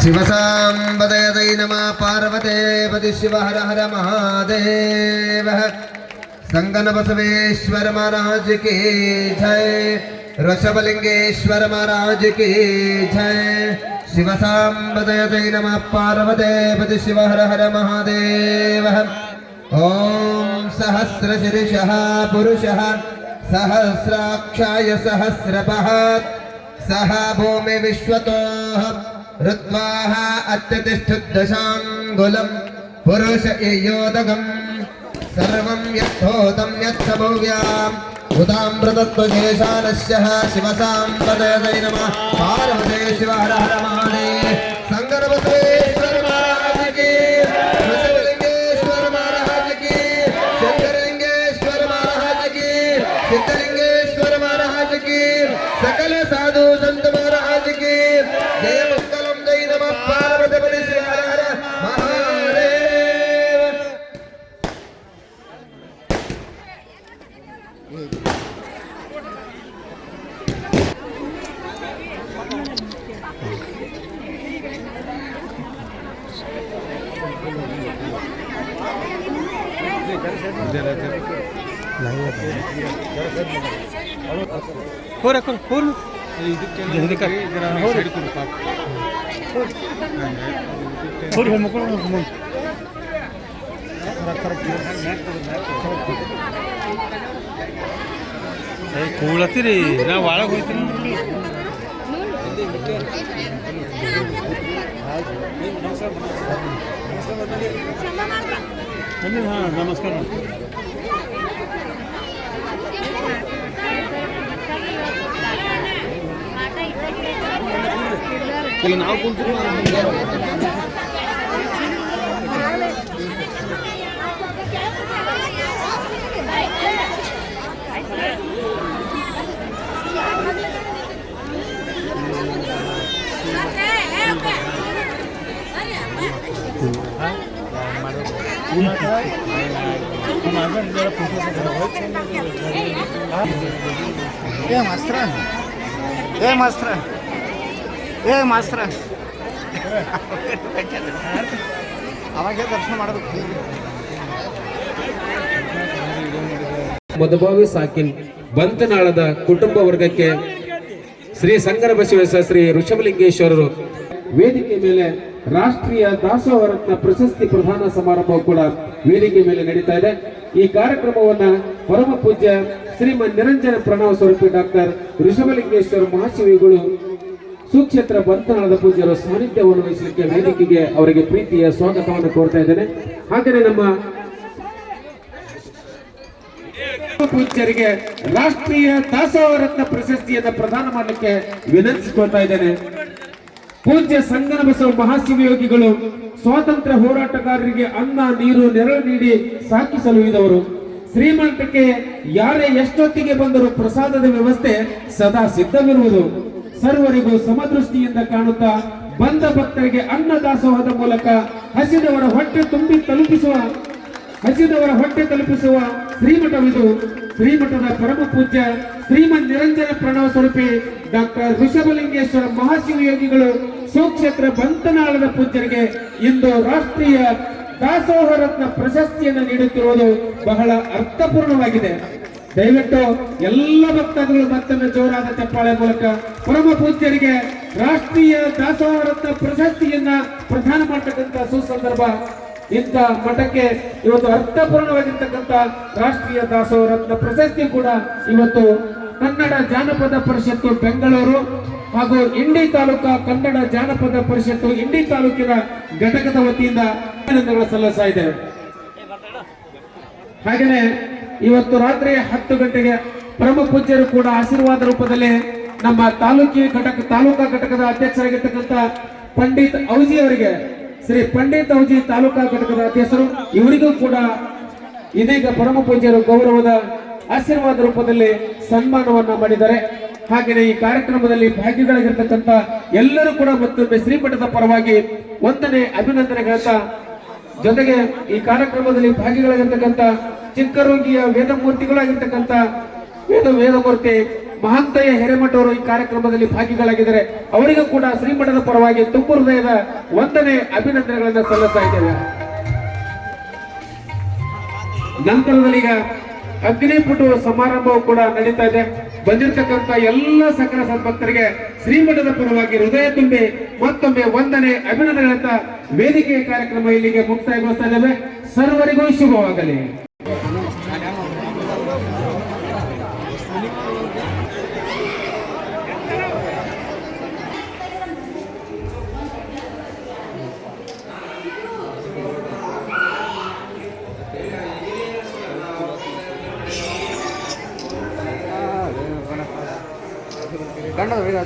शिवसाम्बदयदै नमः पार्वते पति शिव हर हर महादेव। संगन बसवेश्वर महाराज की जय, ऋषभलिंगेश्वर महाराज की जय। शिवसाम्बदयदै नमः पार्वते पति शिव हर हर महादेव। ओम सहस्रशीर्षः पुरुषः सहस्राक्षाय सहस्रपः सह भूमि विश्वतोः ऋत्वाः अत्यतिष्ठुदशाङ्गुलं पुरुष एयोदगम् सर्वं यद्धोतं यत्समोव्याम् उदामृतत्वशेषानस्यः। शिवसाम्बदयदै नमः पार्वते शिव हर हर महादेव। शंकर बसवेश्वर महाराज की, ऋषभलिंगेश्वर महाराज की, शंकरलिंगेश्वर महाराज की, सिद्धलिंगेश्वर महाराज की, सकल साधु संत महाराज की जय। मंगलम जय नमः पार्वती पति शिव हर हर महादेव। ಕೂಳತ್ತೀರಿ ನಾವು ಒಳಗೆ ಹೋಗ್ತೀರಿ. ಹಾಂ ನಮಸ್ಕಾರ. ಇಲ್ಲ ನಾವು ಕೂಳ್ತೀವಿ. ಮಾಸ್ತ್ರ ಅವಾಗೇ ದರ್ಶನ ಮಾಡಬೇಕು. ಮಧುಭಾವಿ ಸಾಕಿನ್ ಬಂತನಾಳದ ಕುಟುಂಬ ವರ್ಗಕ್ಕೆ ಶ್ರೀ ಸಂಗನ ಬಸವೇಶ್ವರ ಶ್ರೀ ಋಷಭಲಿಂಗೇಶ್ವರರು ವೇದಿಕೆ ಮೇಲೆ ರಾಷ್ಟ್ರೀಯ ದಾಸೋಹ ರತ್ನ ಪ್ರಶಸ್ತಿ ಪ್ರದಾನ ಸಮಾರಂಭ ಕೂಡ ವೇದಿಕೆ ಮೇಲೆ ನಡೀತಾ ಇದೆ. ಈ ಕಾರ್ಯಕ್ರಮವನ್ನ ಪರಮ ಪೂಜ್ಯ ಶ್ರೀಮನ್ ನಿರಂಜನ ಪ್ರಣವ ಸ್ವರೂಪಿ ಡಾಕ್ಟರ್ ಋಷಭಲಿಂಗೇಶ್ವರ ಮಹಾಶಿವಿಗಳು ಸುಕ್ಷೇತ್ರ ಬಂತನಾಳದ ಪೂಜ್ಯರ ಸಾನ್ನಿಧ್ಯವನ್ನು ವಹಿಸಲಿಕ್ಕೆ ವೇದಿಕೆಗೆ ಅವರಿಗೆ ಪ್ರೀತಿಯ ಸ್ವಾಗತವನ್ನು ಕೋರ್ತಾ ಇದ್ದೇನೆ. ಹಾಗೆಯೇ ನಮ್ಮ ಪೂಜ್ಯರಿಗೆ ರಾಷ್ಟ್ರೀಯ ದಾಸೋಹ ರತ್ನ ಪ್ರಶಸ್ತಿಯನ್ನು ಪ್ರದಾನ ಮಾಡಲಿಕ್ಕೆ ವಿನಂತಿಸಿಕೊಳ್ತಾ ಇದ್ದೇನೆ. ಪೂಜ್ಯ ಸಂಗನ ಬಸವ ಮಹಾಶಿವಯೋಗಿಗಳು ಸ್ವಾತಂತ್ರ್ಯ ಹೋರಾಟಗಾರರಿಗೆ ಅನ್ನ ನೀರು ನೆರಳು ನೀಡಿ ಸಾಕಿ ಸಲುಹಿದವರು. ಶ್ರೀಮಂತಕ್ಕೆ ಯಾರೇ ಎಷ್ಟೊತ್ತಿಗೆ ಬಂದರೂ ಪ್ರಸಾದದ ವ್ಯವಸ್ಥೆ ಸದಾ ಸಿದ್ಧವಿರುವುದು. ಸರ್ವರಿಗೂ ಸಮದೃಷ್ಟಿಯಿಂದ ಕಾಣುತ್ತಾ ಬಂದ ಭಕ್ತರಿಗೆ ಅನ್ನ ದಾಸೋಹದ ಮೂಲಕ ಹಸಿದವರ ಹೊಟ್ಟೆ ತಲುಪಿಸುವ ಶ್ರೀಮಠವಿದು. ಶ್ರೀಮಠದ ಪರಮ ಪೂಜ್ಯ ಶ್ರೀಮನ್ ನಿರಂಜನ ಪ್ರಣವ ಸ್ವರೂಪಿ ಡಾಕ್ಟರ್ ಋಷಭಲಿಂಗೇಶ್ವರ ಮಹಾಶಿವಯೋಗಿಗಳು ಸುಕ್ಷೇತ್ರ ಬಂತನಾಳದ ಪೂಜ್ಯರಿಗೆ ಇಂದು ರಾಷ್ಟ್ರೀಯ ದಾಸೋಹ ರತ್ನ ಪ್ರಶಸ್ತಿಯನ್ನು ನೀಡುತ್ತಿರುವುದು ಬಹಳ ಅರ್ಥಪೂರ್ಣವಾಗಿದೆ. ದಯವಿಟ್ಟು ಎಲ್ಲ ಭಕ್ತಾದಿಗಳು ಮತ್ತೊಮ್ಮೆ ಜೋರಾದ ಚಪ್ಪಾಳೆ ಮೂಲಕ ಪರಮ ಪೂಜ್ಯರಿಗೆ ರಾಷ್ಟ್ರೀಯ ದಾಸೋಹ ರತ್ನ ಪ್ರಶಸ್ತಿಯನ್ನ ಪ್ರದಾನ ಮಾಡತಕ್ಕಂಥ ಸುಸಂದರ್ಭ. ಇಂಥ ಮಠಕ್ಕೆ ಇವತ್ತು ಅರ್ಥಪೂರ್ಣವಾಗಿರ್ತಕ್ಕಂಥ ರಾಷ್ಟ್ರೀಯ ದಾಸೋಹ ರತ್ನ ಪ್ರಶಸ್ತಿ ಕೂಡ ಇವತ್ತು ಕನ್ನಡ ಜಾನಪದ ಪರಿಷತ್ತು ಬೆಂಗಳೂರು ಹಾಗೂ ಇಂಡಿ ತಾಲೂಕಾ ಕನ್ನಡ ಜಾನಪದ ಪರಿಷತ್ತು ಇಂಡಿ ತಾಲೂಕಿನ ಘಟಕದ ವತಿಯಿಂದ ಅಭಿನಂದನೆಗಳು ಸಲ್ಲಿಸ್ತಾ ಇದ್ದೇವೆ. ಹಾಗೆಯೇ ಇವತ್ತು ರಾತ್ರಿ 10 ಗಂಟೆಗೆ ಪರಮ ಪೂಜ್ಯರು ಕೂಡ ಆಶೀರ್ವಾದ ರೂಪದಲ್ಲಿ ನಮ್ಮ ತಾಲೂಕಾ ಘಟಕದ ಅಧ್ಯಕ್ಷರಾಗಿರ್ತಕ್ಕಂಥ ಪಂಡಿತ್ ಔಜಿ ಅವರಿಗೆ, ಶ್ರೀ ಪಂಡಿತ್ ಔಜಿ ತಾಲೂಕಾ ಘಟಕದ ಅಧ್ಯಕ್ಷರು, ಇವರಿಗೂ ಕೂಡ ಇದೀಗ ಪರಮ ಪೂಜ್ಯರು ಗೌರವದ ಆಶೀರ್ವಾದ ರೂಪದಲ್ಲಿ ಸನ್ಮಾನವನ್ನ ಮಾಡಿದ್ದಾರೆ. ಹಾಗೆಯೇ ಈ ಕಾರ್ಯಕ್ರಮದಲ್ಲಿ ಭಾಗಿಗಳಾಗಿರ್ತಕ್ಕಂಥ ಎಲ್ಲರೂ ಕೂಡ ಮತ್ತೊಮ್ಮೆ ಶ್ರೀಮಠದ ಪರವಾಗಿ ವಂದನೆ ಅಭಿನಂದನೆಗಳನ್ನ, ಜೊತೆಗೆ ಈ ಕಾರ್ಯಕ್ರಮದಲ್ಲಿ ಭಾಗಿಗಳಾಗಿರ್ತಕ್ಕಂಥ ಚಿಕ್ಕರೋಗಿಯ ವೇದಮೂರ್ತಿಗಳಾಗಿರ್ತಕ್ಕಂಥ ವೇದಮೂರ್ತಿ ಮಹಾಂತಯ್ಯ ಹಿರೇಮಠ ಅವರು ಈ ಕಾರ್ಯಕ್ರಮದಲ್ಲಿ ಭಾಗಿಗಳಾಗಿದ್ದಾರೆ. ಅವರಿಗೂ ಕೂಡ ಶ್ರೀಮಠದ ಪರವಾಗಿ ತುಂಬ ಹೃದಯದ ವಂದನೆ ಅಭಿನಂದನೆಗಳನ್ನು ಸಲ್ಲಿಸ್ತಾ ಇದ್ದೇವೆ. ನಂತರದಲ್ಲಿ ಈಗ ಅಗ್ನಿಪುಟು ಸಮಾರಂಭವು ಕೂಡ ನಡೀತಾ ಇದೆ. ಬಂದಿರತಕ್ಕಂತ ಎಲ್ಲ ಸಕಲ ಸದ್ಭಕ್ತರಿಗೆ ಶ್ರೀಮಠದ ಪರವಾಗಿ ಹೃದಯ ತುಂಬಿ ಮತ್ತೊಮ್ಮೆ ವಂದನೆ ಅಭಿನಂದನೆಗಳಂತ ವೇದಿಕೆಯ ಕಾರ್ಯಕ್ರಮ ಇಲ್ಲಿಗೆ ಮುಕ್ತಾಯಗೊಳಿಸ್ತಾ ಇದ್ದೇವೆ. ಸರ್ವರಿಗೂ ಶುಭವಾಗಲಿ. ಗಂಡದ ಬೇಗ